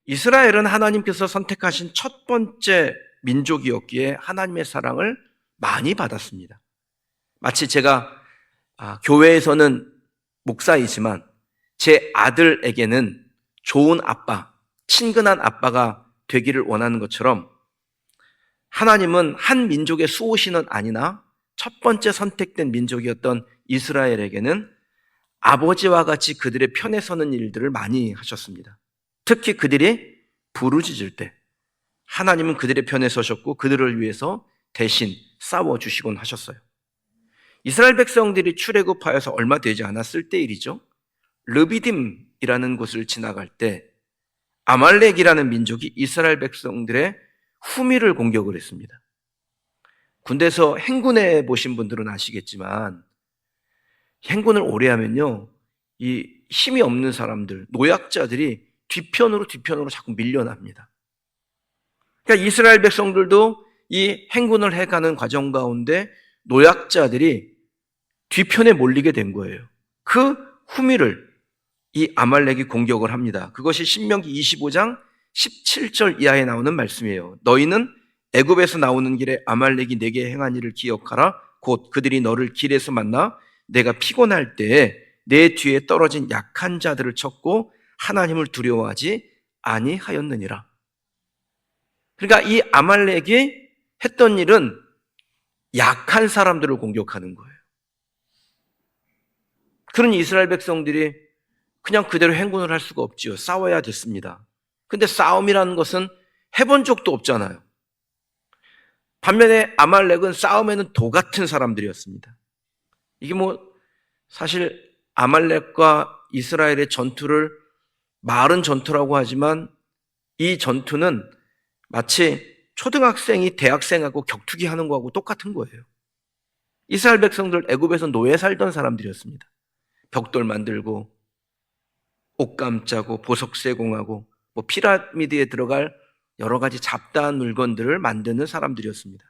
이스라엘은 하나님께서 선택하신 첫 번째 민족이었기에 하나님의 사랑을 많이 받았습니다. 마치 제가 교회에서는 목사이지만 제 아들에게는 좋은 아빠, 친근한 아빠가 되기를 원하는 것처럼 하나님은 한 민족의 수호신은 아니나 첫 번째 선택된 민족이었던 이스라엘에게는 아버지와 같이 그들의 편에 서는 일들을 많이 하셨습니다. 특히 그들이 부르짖을 때 하나님은 그들의 편에 서셨고 그들을 위해서 대신 싸워주시곤 하셨어요. 이스라엘 백성들이 출애굽하여서 얼마 되지 않았을 때 일이죠. 르비딤이라는 곳을 지나갈 때 아말렉이라는 민족이 이스라엘 백성들의 후미를 공격을 했습니다. 군대에서 행군해 보신 분들은 아시겠지만 행군을 오래 하면요, 이 힘이 없는 사람들, 노약자들이 뒤편으로 자꾸 밀려납니다. 그러니까 이스라엘 백성들도 이 행군을 해가는 과정 가운데 노약자들이 뒤편에 몰리게 된 거예요. 그 후미를 이 아말렉이 공격을 합니다. 그것이 신명기 25장 17절 이하에 나오는 말씀이에요. 너희는 애굽에서 나오는 길에 아말렉이 내게 행한 일을 기억하라. 곧 그들이 너를 길에서 만나 내가 피곤할 때에 내 뒤에 떨어진 약한 자들을 쳤고 하나님을 두려워하지 아니하였느니라. 그러니까 이 아말렉이 했던 일은 약한 사람들을 공격하는 거예요. 그러니 이스라엘 백성들이 그냥 그대로 행군을 할 수가 없지요. 싸워야 됐습니다. 근데 싸움이라는 것은 해본 적도 없잖아요. 반면에 아말렉은 싸움에는 도 같은 사람들이었습니다. 이게 사실 아말렉과 이스라엘의 전투를 말은 전투라고 하지만 이 전투는 마치 초등학생이 대학생하고 격투기 하는 거하고 똑같은 거예요. 이스라엘 백성들 애굽에서 노예 살던 사람들이었습니다. 벽돌 만들고 옷감 짜고 보석 세공하고 피라미드에 들어갈 여러 가지 잡다한 물건들을 만드는 사람들이었습니다.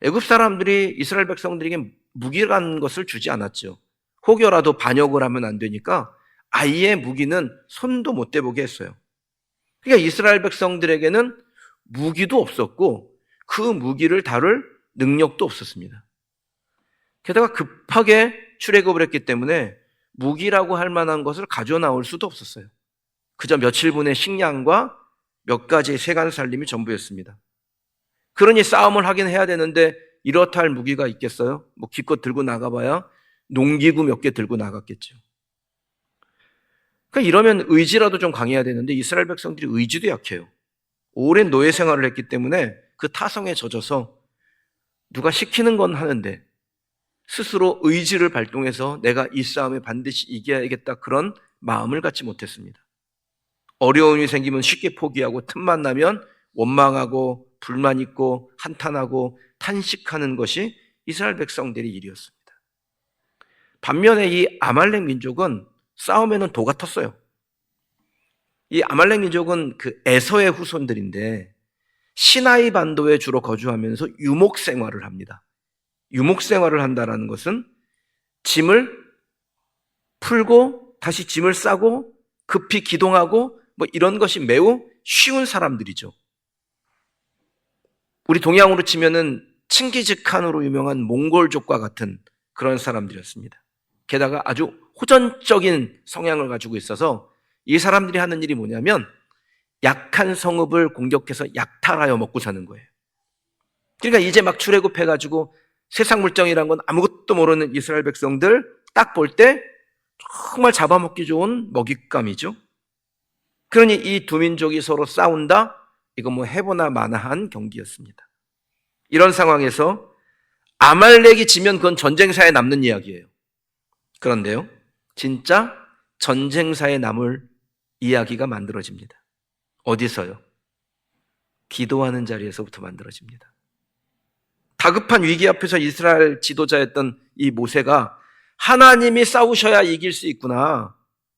애굽 사람들이 이스라엘 백성들에게 무기라는 것을 주지 않았죠. 혹여라도 반역을 하면 안 되니까 아예 무기는 손도 못 대보게 했어요. 그러니까 이스라엘 백성들에게는 무기도 없었고 그 무기를 다룰 능력도 없었습니다. 게다가 급하게 출애굽을 했기 때문에 무기라고 할 만한 것을 가져 나올 수도 없었어요. 그저 며칠분의 식량과 몇 가지의 세간 살림이 전부였습니다. 그러니 싸움을 하긴 해야 되는데 이렇다 할 무기가 있겠어요? 기껏 들고 나가봐야 농기구 몇 개 들고 나갔겠죠. 그러니까 이러면 의지라도 좀 강해야 되는데 이스라엘 백성들이 의지도 약해요. 오랜 노예 생활을 했기 때문에 그 타성에 젖어서 누가 시키는 건 하는데 스스로 의지를 발동해서 내가 이 싸움에 반드시 이겨야겠다 그런 마음을 갖지 못했습니다. 어려움이 생기면 쉽게 포기하고 틈만 나면 원망하고 불만 있고 한탄하고 탄식하는 것이 이스라엘 백성들의 일이었습니다. 반면에 이 아말렉 민족은 싸움에는 도 같았어요. 이 아말렉 민족은 그 에서의 후손들인데 시나이 반도에 주로 거주하면서 유목 생활을 합니다. 유목 생활을 한다는 것은 짐을 풀고 다시 짐을 싸고 급히 기동하고 이런 것이 매우 쉬운 사람들이죠. 우리 동양으로 치면은 칭기즈칸으로 유명한 몽골족과 같은 그런 사람들이었습니다. 게다가 아주 호전적인 성향을 가지고 있어서 이 사람들이 하는 일이 뭐냐면 약한 성읍을 공격해서 약탈하여 먹고 사는 거예요. 그러니까 이제 막 출애굽해가지고 세상 물정이란 건 아무것도 모르는 이스라엘 백성들 딱 볼 때 정말 잡아먹기 좋은 먹잇감이죠. 그러니 이 두 민족이 서로 싸운다? 이거 해보나 마나한 경기였습니다. 이런 상황에서 아말렉이 지면 그건 전쟁사에 남는 이야기예요. 그런데요, 진짜 전쟁사에 남을 이야기가 만들어집니다. 어디서요? 기도하는 자리에서부터 만들어집니다. 다급한 위기 앞에서 이스라엘 지도자였던 이 모세가 하나님이 싸우셔야 이길 수 있구나,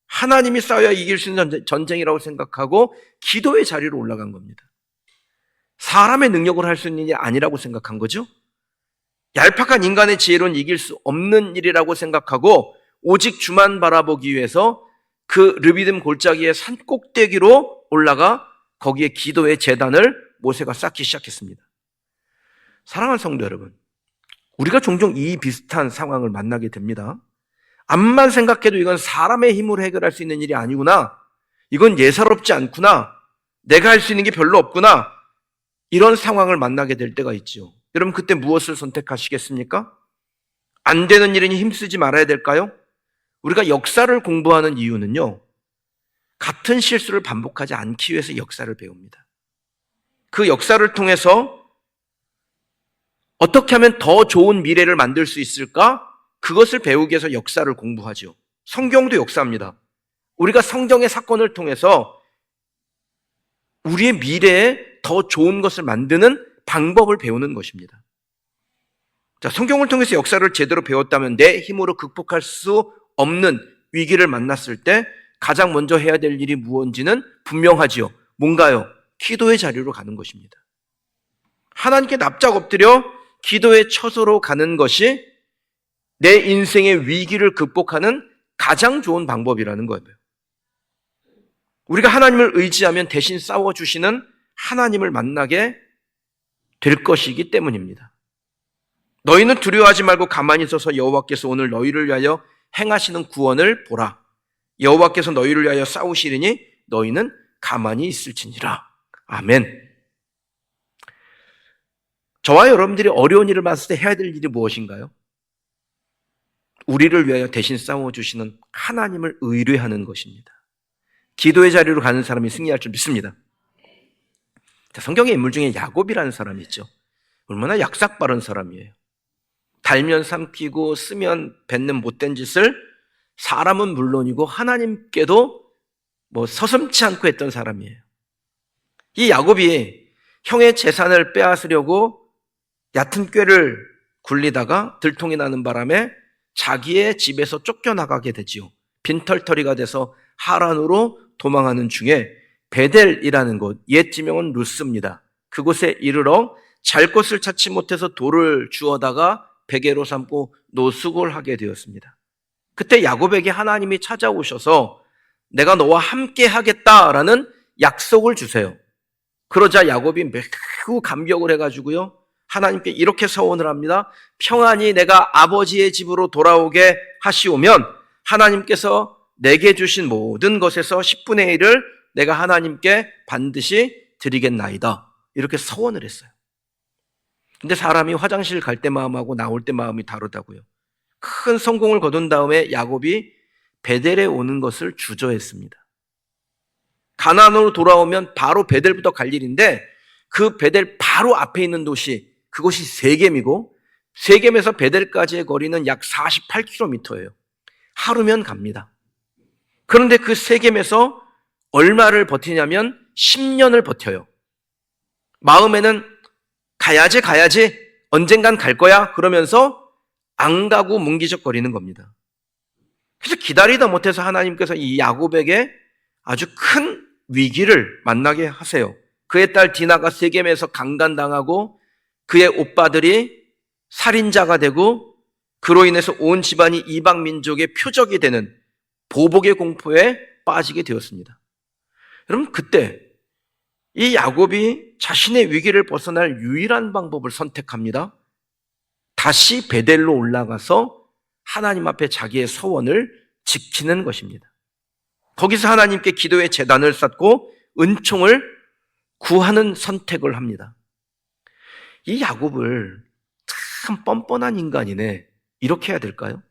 하나님이 싸워야 이길 수 있는 전쟁이라고 생각하고 기도의 자리로 올라간 겁니다. 사람의 능력으로 할 수 있는 일이 아니라고 생각한 거죠. 얄팍한 인간의 지혜로는 이길 수 없는 일이라고 생각하고 오직 주만 바라보기 위해서 그 르비딤 골짜기의 산 꼭대기로 올라가 거기에 기도의 제단을 모세가 쌓기 시작했습니다. 사랑하는 성도 여러분, 우리가 종종 이 비슷한 상황을 만나게 됩니다. 암만 생각해도 이건 사람의 힘으로 해결할 수 있는 일이 아니구나. 이건 예사롭지 않구나. 내가 할 수 있는 게 별로 없구나. 이런 상황을 만나게 될 때가 있죠. 여러분 그때 무엇을 선택하시겠습니까? 안 되는 일이니 힘쓰지 말아야 될까요? 우리가 역사를 공부하는 이유는요, 같은 실수를 반복하지 않기 위해서 역사를 배웁니다. 그 역사를 통해서 어떻게 하면 더 좋은 미래를 만들 수 있을까? 그것을 배우기 위해서 역사를 공부하죠. 성경도 역사입니다. 우리가 성경의 사건을 통해서 우리의 미래에 더 좋은 것을 만드는 방법을 배우는 것입니다. 자, 성경을 통해서 역사를 제대로 배웠다면 내 힘으로 극복할 수 없는 위기를 만났을 때 가장 먼저 해야 될 일이 무엇인지는 분명하지요. 뭔가요? 기도의 자리로 가는 것입니다. 하나님께 납작 엎드려 기도의 처소로 가는 것이 내 인생의 위기를 극복하는 가장 좋은 방법이라는 거예요. 우리가 하나님을 의지하면 대신 싸워주시는 하나님을 만나게 될 것이기 때문입니다. 너희는 두려워하지 말고 가만히 있어서 여호와께서 오늘 너희를 위하여 행하시는 구원을 보라. 여호와께서 너희를 위하여 싸우시리니 너희는 가만히 있을지니라. 아멘. 저와 여러분들이 어려운 일을 봤을 때 해야 될 일이 무엇인가요? 우리를 위하여 대신 싸워주시는 하나님을 의뢰하는 것입니다. 기도의 자리로 가는 사람이 승리할 줄 믿습니다. 성경의 인물 중에 야곱이라는 사람이 있죠. 얼마나 약삭 빠른 사람이에요. 달면 삼키고 쓰면 뱉는 못된 짓을 사람은 물론이고 하나님께도 서슴지 않고 했던 사람이에요. 이 야곱이 형의 재산을 빼앗으려고 얕은 꾀를 굴리다가 들통이 나는 바람에 자기의 집에서 쫓겨나가게 되지요. 빈털터리가 돼서 하란으로 도망하는 중에 베델이라는 곳, 옛 지명은 루스입니다. 그곳에 이르러 잘 곳을 찾지 못해서 돌을 주워다가 베개로 삼고 노숙을 하게 되었습니다. 그때 야곱에게 하나님이 찾아오셔서 내가 너와 함께 하겠다라는 약속을 주세요. 그러자 야곱이 매우 감격을 해가지고요, 하나님께 이렇게 서원을 합니다. 평안히 내가 아버지의 집으로 돌아오게 하시오면 하나님께서 내게 주신 모든 것에서 10분의 1을 내가 하나님께 반드시 드리겠나이다. 이렇게 서원을 했어요. 근데 사람이 화장실 갈 때 마음하고 나올 때 마음이 다르다고요. 큰 성공을 거둔 다음에 야곱이 베델에 오는 것을 주저했습니다. 가나안으로 돌아오면 바로 베델부터 갈 일인데 그 베델 바로 앞에 있는 도시, 그곳이 세겜이고 세겜에서 베델까지의 거리는 약 48km예요. 하루면 갑니다. 그런데 그 세겜에서 얼마를 버티냐면 10년을 버텨요. 마음에는 가야지 언젠간 갈 거야 그러면서 안 가고 뭉기적거리는 겁니다. 그래서 기다리다 못해서 하나님께서 이 야곱에게 아주 큰 위기를 만나게 하세요. 그의 딸 디나가 세겜에서 강간당하고 그의 오빠들이 살인자가 되고 그로 인해서 온 집안이 이방 민족의 표적이 되는 보복의 공포에 빠지게 되었습니다. 여러분 그때 이 야곱이 자신의 위기를 벗어날 유일한 방법을 선택합니다. 다시 베델로 올라가서 하나님 앞에 자기의 서원을 지키는 것입니다. 거기서 하나님께 기도의 제단을 쌓고 은총을 구하는 선택을 합니다. 이 야곱을 참 뻔뻔한 인간이네 이렇게 해야 될까요?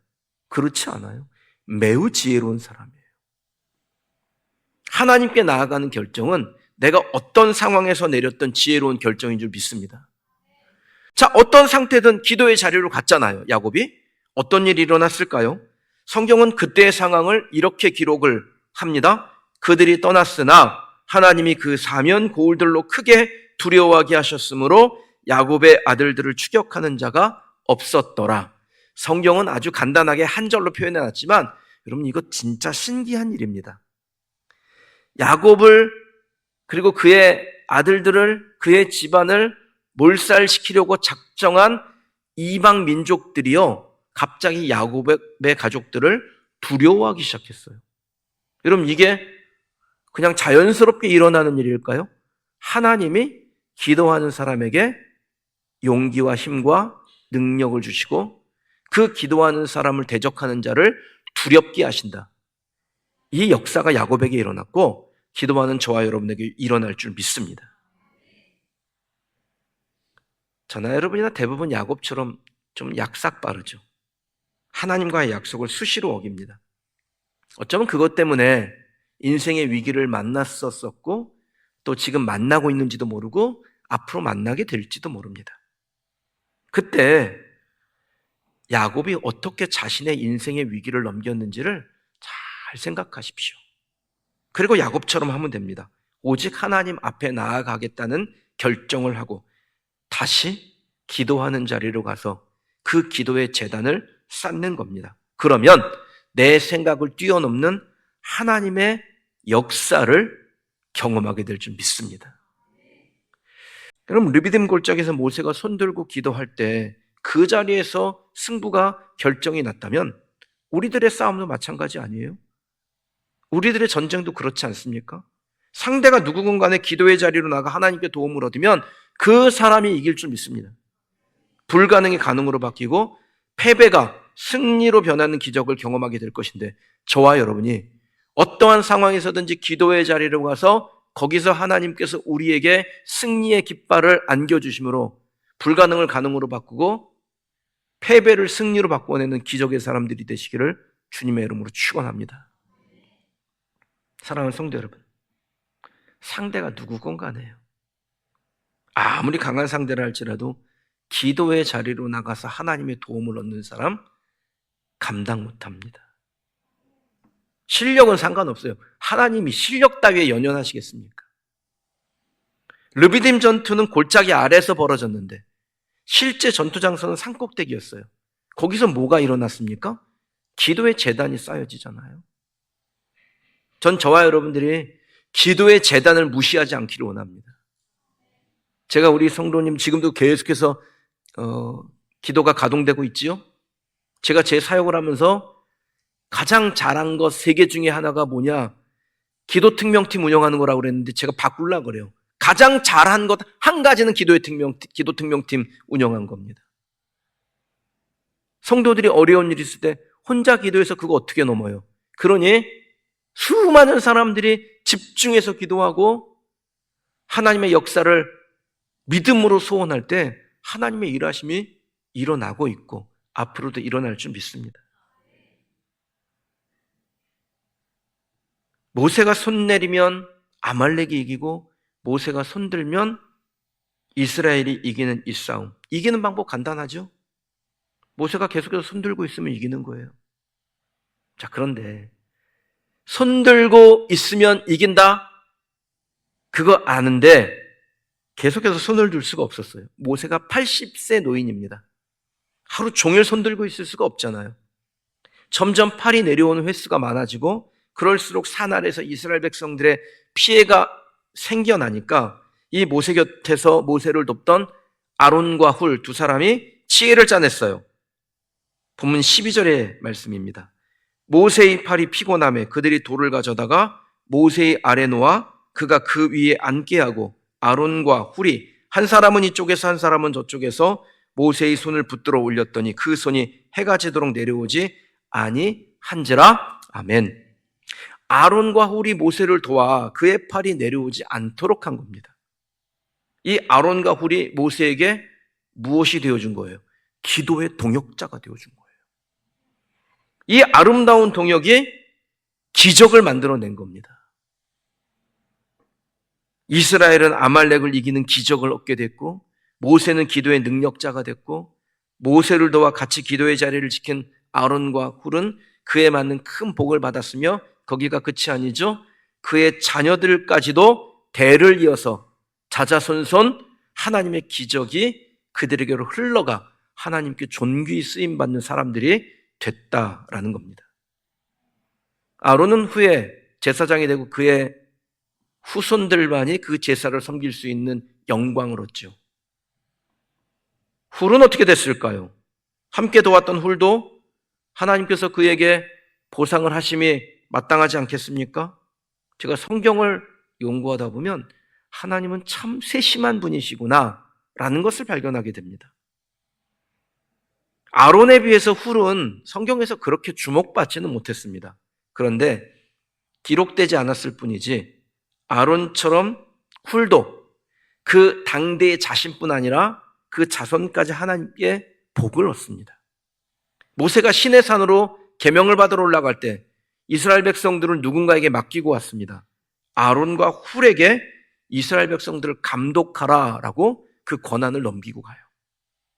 그렇지 않아요. 매우 지혜로운 사람이에요. 하나님께 나아가는 결정은 내가 어떤 상황에서 내렸던 지혜로운 결정인 줄 믿습니다. 자, 어떤 상태든 기도의 자리로 갔잖아요. 야곱이 어떤 일이 일어났을까요? 성경은 그때의 상황을 이렇게 기록을 합니다. 그들이 떠났으나 하나님이 그 사면 고울들로 크게 두려워하게 하셨으므로 야곱의 아들들을 추격하는 자가 없었더라. 성경은 아주 간단하게 한 절로 표현해놨지만 여러분 이거 진짜 신기한 일입니다. 야곱을 그리고 그의 아들들을 그의 집안을 몰살시키려고 작정한 이방 민족들이요 갑자기 야곱의 가족들을 두려워하기 시작했어요. 여러분 이게 그냥 자연스럽게 일어나는 일일까요? 하나님이 기도하는 사람에게 용기와 힘과 능력을 주시고 그 기도하는 사람을 대적하는 자를 두렵게 하신다. 이 역사가 야곱에게 일어났고 기도하는 저와 여러분에게 일어날 줄 믿습니다. 저나 여러분이나 대부분 야곱처럼 좀 약삭 빠르죠. 하나님과의 약속을 수시로 어깁니다. 어쩌면 그것 때문에 인생의 위기를 만났었고 또 지금 만나고 있는지도 모르고 앞으로 만나게 될지도 모릅니다. 그때 야곱이 어떻게 자신의 인생의 위기를 넘겼는지를 잘 생각하십시오. 그리고 야곱처럼 하면 됩니다. 오직 하나님 앞에 나아가겠다는 결정을 하고 다시 기도하는 자리로 가서 그 기도의 제단을 쌓는 겁니다. 그러면 내 생각을 뛰어넘는 하나님의 역사를 경험하게 될 줄 믿습니다. 그럼 르비딤 골짜기에서 모세가 손들고 기도할 때 그 자리에서 승부가 결정이 났다면 우리들의 싸움도 마찬가지 아니에요? 우리들의 전쟁도 그렇지 않습니까? 상대가 누구건 간에 기도의 자리로 나가 하나님께 도움을 얻으면 그 사람이 이길 줄 믿습니다. 불가능이 가능으로 바뀌고 패배가 승리로 변하는 기적을 경험하게 될 것인데 저와 여러분이 어떠한 상황에서든지 기도의 자리로 가서 거기서 하나님께서 우리에게 승리의 깃발을 안겨주심으로 불가능을 가능으로 바꾸고 패배를 승리로 바꿔내는 기적의 사람들이 되시기를 주님의 이름으로 축원합니다. 사랑하는 성도 여러분, 상대가 누구건 간에요. 아무리 강한 상대라 할지라도 기도의 자리로 나가서 하나님의 도움을 얻는 사람 감당 못합니다. 실력은 상관없어요. 하나님이 실력 따위에 연연하시겠습니까? 르비딤 전투는 골짜기 아래에서 벌어졌는데 실제 전투 장소는 산꼭대기였어요. 거기서 뭐가 일어났습니까? 기도의 제단이 쌓여지잖아요. 전 저와 여러분들이 기도의 제단을 무시하지 않기를 원합니다. 제가 우리 성도님 지금도 계속해서 기도가 가동되고 있지요. 제가 제 사역을 하면서 가장 잘한 것 3개 중에 하나가 뭐냐? 기도 특명팀 운영하는 거라고 그랬는데 제가 바꾸려고 그래요. 가장 잘한 것 한 가지는 기도 특명팀 운영한 겁니다. 성도들이 어려운 일이 있을 때 혼자 기도해서 그거 어떻게 넘어요? 그러니 수많은 사람들이 집중해서 기도하고 하나님의 역사를 믿음으로 소원할 때 하나님의 일하심이 일어나고 있고 앞으로도 일어날 줄 믿습니다. 모세가 손 내리면 아말렉이 이기고 모세가 손 들면 이스라엘이 이기는 이 싸움. 이기는 방법 간단하죠? 모세가 계속해서 손 들고 있으면 이기는 거예요. 자, 그런데 손 들고 있으면 이긴다? 그거 아는데 계속해서 손을 들 수가 없었어요. 모세가 80세 노인입니다. 하루 종일 손 들고 있을 수가 없잖아요. 점점 팔이 내려오는 횟수가 많아지고 그럴수록 산 아래에서 이스라엘 백성들의 피해가 생겨나니까 이 모세 곁에서 모세를 돕던 아론과 훌 두 사람이 지혜를 짜냈어요. 본문 12절의 말씀입니다. 모세의 팔이 피곤함에 그들이 돌을 가져다가 모세의 아래 놓아 그가 그 위에 앉게 하고 아론과 훌이 한 사람은 이쪽에서 한 사람은 저쪽에서 모세의 손을 붙들어 올렸더니 그 손이 해가 지도록 내려오지 아니한지라. 아멘. 아론과 훌이 모세를 도와 그의 팔이 내려오지 않도록 한 겁니다. 이 아론과 훌이 모세에게 무엇이 되어준 거예요? 기도의 동역자가 되어준 거예요. 이 아름다운 동역이 기적을 만들어낸 겁니다. 이스라엘은 아말렉을 이기는 기적을 얻게 됐고 모세는 기도의 능력자가 됐고 모세를 도와 같이 기도의 자리를 지킨 아론과 훌은 그에 맞는 큰 복을 받았으며 거기가 끝이 아니죠. 그의 자녀들까지도 대를 이어서 자자손손 하나님의 기적이 그들에게로 흘러가 하나님께 존귀 쓰임받는 사람들이 됐다라는 겁니다. 아론은 후에 제사장이 되고 그의 후손들만이 그 제사를 섬길 수 있는 영광을 얻죠. 훌은 어떻게 됐을까요? 함께 도왔던 훌도 하나님께서 그에게 보상을 하심이 마땅하지 않겠습니까? 제가 성경을 연구하다 보면 하나님은 참 세심한 분이시구나 라는 것을 발견하게 됩니다. 아론에 비해서 훌은 성경에서 그렇게 주목받지는 못했습니다. 그런데 기록되지 않았을 뿐이지 아론처럼 훌도 그 당대의 자신뿐 아니라 그 자손까지 하나님께 복을 얻습니다. 모세가 시내산으로 계명을 받으러 올라갈 때 이스라엘 백성들을 누군가에게 맡기고 왔습니다. 아론과 훌에게 이스라엘 백성들을 감독하라라고 그 권한을 넘기고 가요.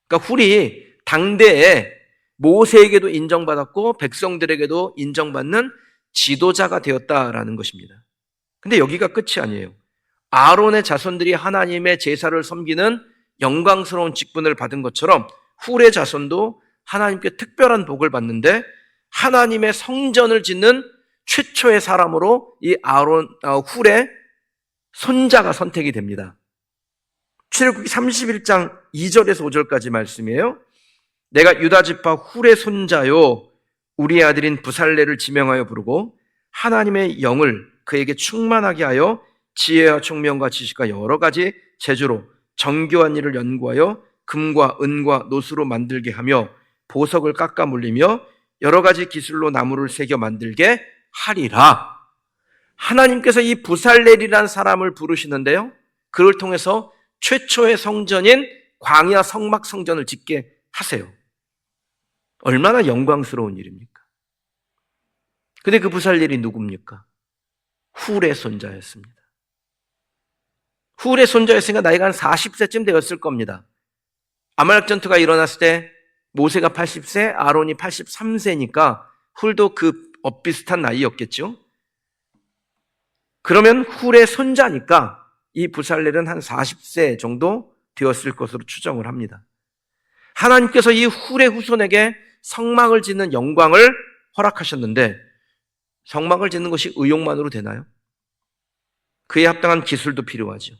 그러니까 훌이 당대에 모세에게도 인정받았고 백성들에게도 인정받는 지도자가 되었다라는 것입니다. 근데 여기가 끝이 아니에요. 아론의 자손들이 하나님의 제사를 섬기는 영광스러운 직분을 받은 것처럼 훌의 자손도 하나님께 특별한 복을 받는데 하나님의 성전을 짓는 최초의 사람으로 이 훌의 손자가 선택이 됩니다. 출애굽기 31장 2절에서 5절까지 말씀이에요. 내가 유다 지파 훌의 손자요 우리의 아들인 부살레를 지명하여 부르고 하나님의 영을 그에게 충만하게 하여 지혜와 총명과 지식과 여러 가지 재주로 정교한 일을 연구하여 금과 은과 노수로 만들게 하며 보석을 깎아 물리며 여러 가지 기술로 나무를 새겨 만들게 하리라. 하나님께서 이 부살렐이라는 사람을 부르시는데요, 그를 통해서 최초의 성전인 광야 성막 성전을 짓게 하세요. 얼마나 영광스러운 일입니까? 근데 그 부살렐이 누굽니까? 훌의 손자였습니다. 훌의 손자였으니까 나이가 한 40세쯤 되었을 겁니다. 아말렉 전투가 일어났을 때 모세가 80세, 아론이 83세니까 훌도 그 비슷한 나이였겠죠. 그러면 훌의 손자니까 이 부살렐은 한 40세 정도 되었을 것으로 추정을 합니다. 하나님께서 이 훌의 후손에게 성막을 짓는 영광을 허락하셨는데 성막을 짓는 것이 의욕만으로 되나요? 그에 합당한 기술도 필요하죠.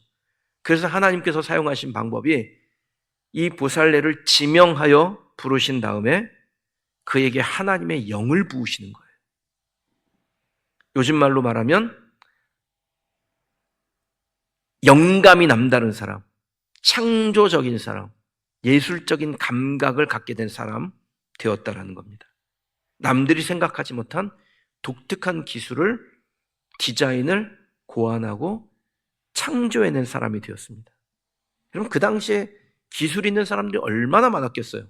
그래서 하나님께서 사용하신 방법이 이 부살렐을 지명하여 부르신 다음에 그에게 하나님의 영을 부으시는 거예요. 요즘 말로 말하면 영감이 남다른 사람, 창조적인 사람, 예술적인 감각을 갖게 된 사람 되었다라는 겁니다. 남들이 생각하지 못한 독특한 기술을, 디자인을 고안하고 창조해낸 사람이 되었습니다. 여러분, 그 당시에 기술 있는 사람들이 얼마나 많았겠어요.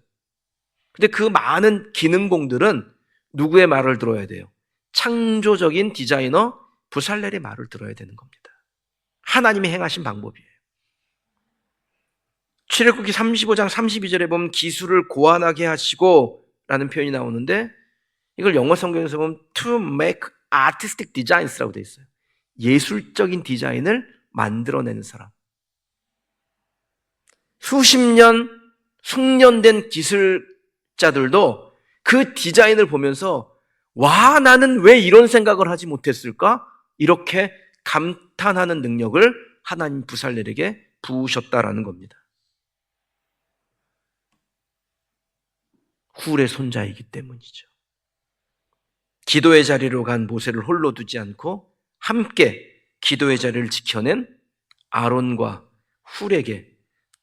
근데 그 많은 기능공들은 누구의 말을 들어야 돼요? 창조적인 디자이너 부살렐의 말을 들어야 되는 겁니다. 하나님이 행하신 방법이에요. 출애굽기 35장 32절에 보면 기술을 고안하게 하시고 라는 표현이 나오는데 이걸 영어 성경에서 보면 to make artistic designs라고 되어 있어요. 예술적인 디자인을 만들어내는 사람. 수십 년, 숙련된 기술자들도 그 디자인을 보면서 와, 나는 왜 이런 생각을 하지 못했을까? 이렇게 감탄하는 능력을 하나님 부살렐에게 부으셨다라는 겁니다. 훌의 손자이기 때문이죠. 기도의 자리로 간 모세를 홀로 두지 않고 함께 기도의 자리를 지켜낸 아론과 훌에게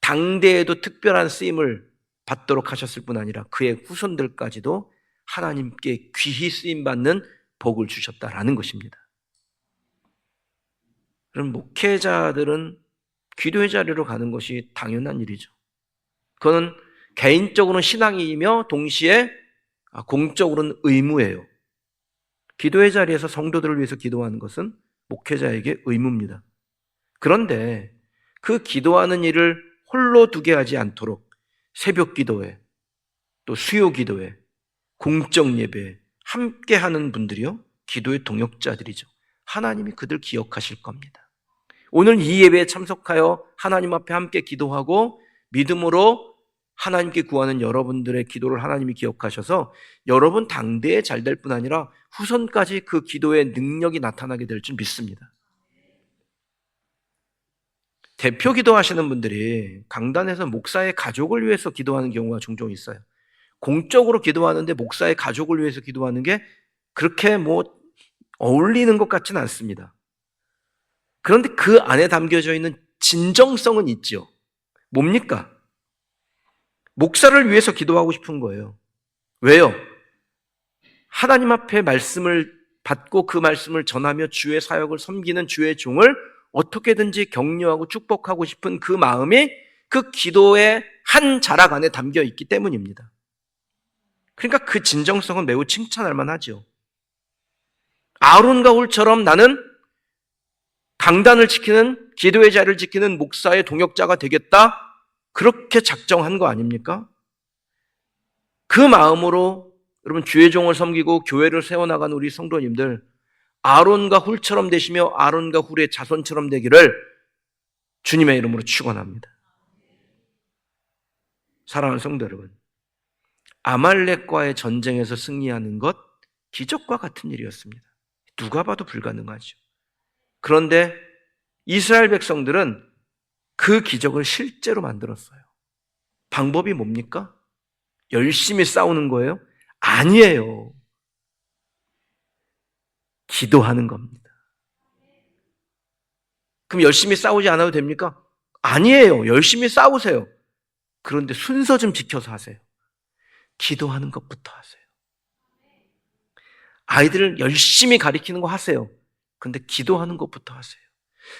당대에도 특별한 쓰임을 받도록 하셨을 뿐 아니라 그의 후손들까지도 하나님께 귀히 쓰임받는 복을 주셨다라는 것입니다. 그럼 목회자들은 기도의 자리로 가는 것이 당연한 일이죠. 그거는 개인적으로는 신앙이며 동시에 공적으로는 의무예요. 기도의 자리에서 성도들을 위해서 기도하는 것은 목회자에게 의무입니다. 그런데 그 기도하는 일을 홀로 두게 하지 않도록 새벽 기도회, 또 수요 기도회, 공적 예배에 함께 하는 분들이요, 기도의 동역자들이죠. 하나님이 그들 기억하실 겁니다. 오늘 이 예배에 참석하여 하나님 앞에 함께 기도하고 믿음으로 하나님께 구하는 여러분들의 기도를 하나님이 기억하셔서 여러분 당대에 잘 될 뿐 아니라 후손까지 그 기도의 능력이 나타나게 될 줄 믿습니다. 대표 기도하시는 분들이 강단에서 목사의 가족을 위해서 기도하는 경우가 종종 있어요. 공적으로 기도하는데 목사의 가족을 위해서 기도하는 게 그렇게 어울리는 것 같지는 않습니다. 그런데 그 안에 담겨져 있는 진정성은 있죠. 뭡니까? 목사를 위해서 기도하고 싶은 거예요. 왜요? 하나님 앞에 말씀을 받고 그 말씀을 전하며 주의 사역을 섬기는 주의 종을 어떻게든지 격려하고 축복하고 싶은 그 마음이 그 기도의 한 자락 안에 담겨 있기 때문입니다. 그러니까 그 진정성은 매우 칭찬할 만하죠. 아론과 홀처럼 나는 강단을 지키는, 기도의 자리를 지키는 목사의 동역자가 되겠다, 그렇게 작정한 거 아닙니까? 그 마음으로 여러분 주의 종을 섬기고 교회를 세워나가는 우리 성도님들, 아론과 훌처럼 되시며 아론과 훌의 자손처럼 되기를 주님의 이름으로 축원합니다. 사랑하는 성도 여러분, 아말렉과의 전쟁에서 승리하는 것 기적과 같은 일이었습니다. 누가 봐도 불가능하죠. 그런데 이스라엘 백성들은 그 기적을 실제로 만들었어요. 방법이 뭡니까? 열심히 싸우는 거예요? 아니에요. 기도하는 겁니다. 그럼 열심히 싸우지 않아도 됩니까? 아니에요. 열심히 싸우세요. 그런데 순서 좀 지켜서 하세요. 기도하는 것부터 하세요. 아이들을 열심히 가르치는 거 하세요. 그런데 기도하는 것부터 하세요.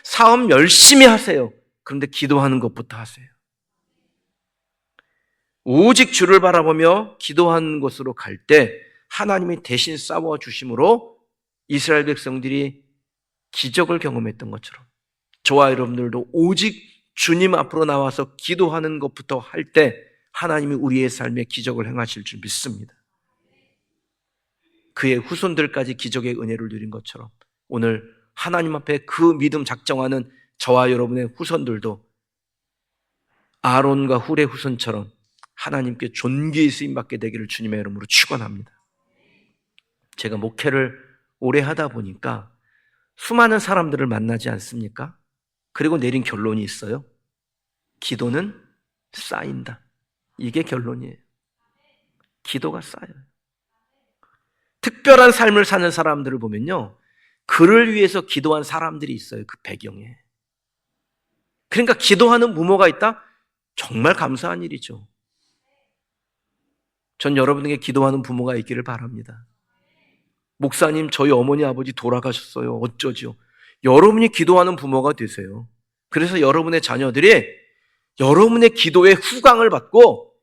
사업 열심히 하세요. 그런데 기도하는 것부터 하세요. 오직 주를 바라보며 기도하는 곳으로 갈 때 하나님이 대신 싸워주심으로 이스라엘 백성들이 기적을 경험했던 것처럼 저와 여러분들도 오직 주님 앞으로 나와서 기도하는 것부터 할 때 하나님이 우리의 삶에 기적을 행하실 줄 믿습니다. 그의 후손들까지 기적의 은혜를 누린 것처럼 오늘 하나님 앞에 그 믿음 작정하는 저와 여러분의 후손들도 아론과 훌의 후손처럼 하나님께 존귀히 쓰임받게 되기를 주님의 이름으로 축원합니다. 제가 목회를 오래 하다 보니까 수많은 사람들을 만나지 않습니까? 그리고 내린 결론이 있어요. 기도는 쌓인다. 이게 결론이에요. 기도가 쌓여요. 특별한 삶을 사는 사람들을 보면요, 그를 위해서 기도한 사람들이 있어요. 그 배경에. 그러니까 기도하는 부모가 있다? 정말 감사한 일이죠. 전 여러분에게 기도하는 부모가 있기를 바랍니다. 목사님, 저희 어머니 아버지 돌아가셨어요. 어쩌죠? 여러분이 기도하는 부모가 되세요. 그래서 여러분의 자녀들이 여러분의 기도의 후광을 받고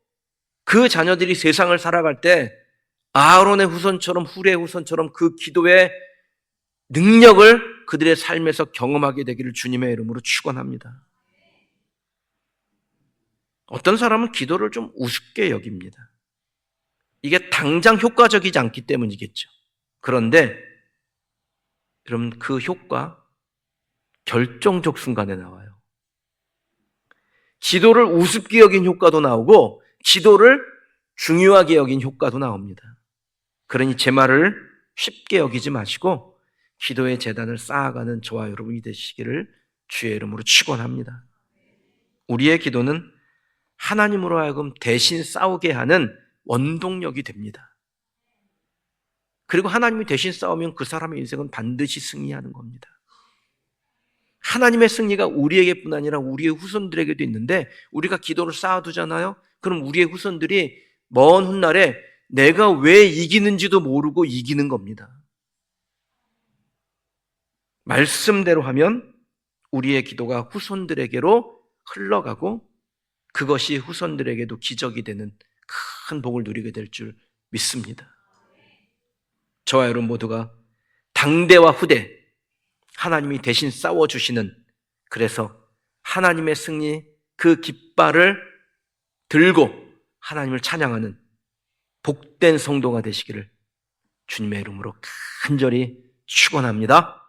그 자녀들이 세상을 살아갈 때 아론의 후손처럼 훌의 후손처럼 그 기도의 능력을 그들의 삶에서 경험하게 되기를 주님의 이름으로 축원합니다. 어떤 사람은 기도를 좀 우습게 여깁니다. 이게 당장 효과적이지 않기 때문이겠죠. 그런데 여러분, 그 효과 결정적 순간에 나와요. 기도를 우습게 여긴 효과도 나오고 기도를 중요하게 여긴 효과도 나옵니다. 그러니 제 말을 쉽게 여기지 마시고 기도의 재단을 쌓아가는 저와 여러분이 되시기를 주의 이름으로 축원합니다. 우리의 기도는 하나님으로 하여금 대신 싸우게 하는 원동력이 됩니다. 그리고 하나님이 대신 싸우면 그 사람의 인생은 반드시 승리하는 겁니다. 하나님의 승리가 우리에게뿐 아니라 우리의 후손들에게도 있는데 우리가 기도를 쌓아두잖아요. 그럼 우리의 후손들이 먼 훗날에 내가 왜 이기는지도 모르고 이기는 겁니다. 말씀대로 하면 우리의 기도가 후손들에게로 흘러가고 그것이 후손들에게도 기적이 되는 큰 복을 누리게 될 줄 믿습니다. 저와 여러분 모두가 당대와 후대 하나님이 대신 싸워주시는, 그래서 하나님의 승리 그 깃발을 들고 하나님을 찬양하는 복된 성도가 되시기를 주님의 이름으로 간절히 축원합니다.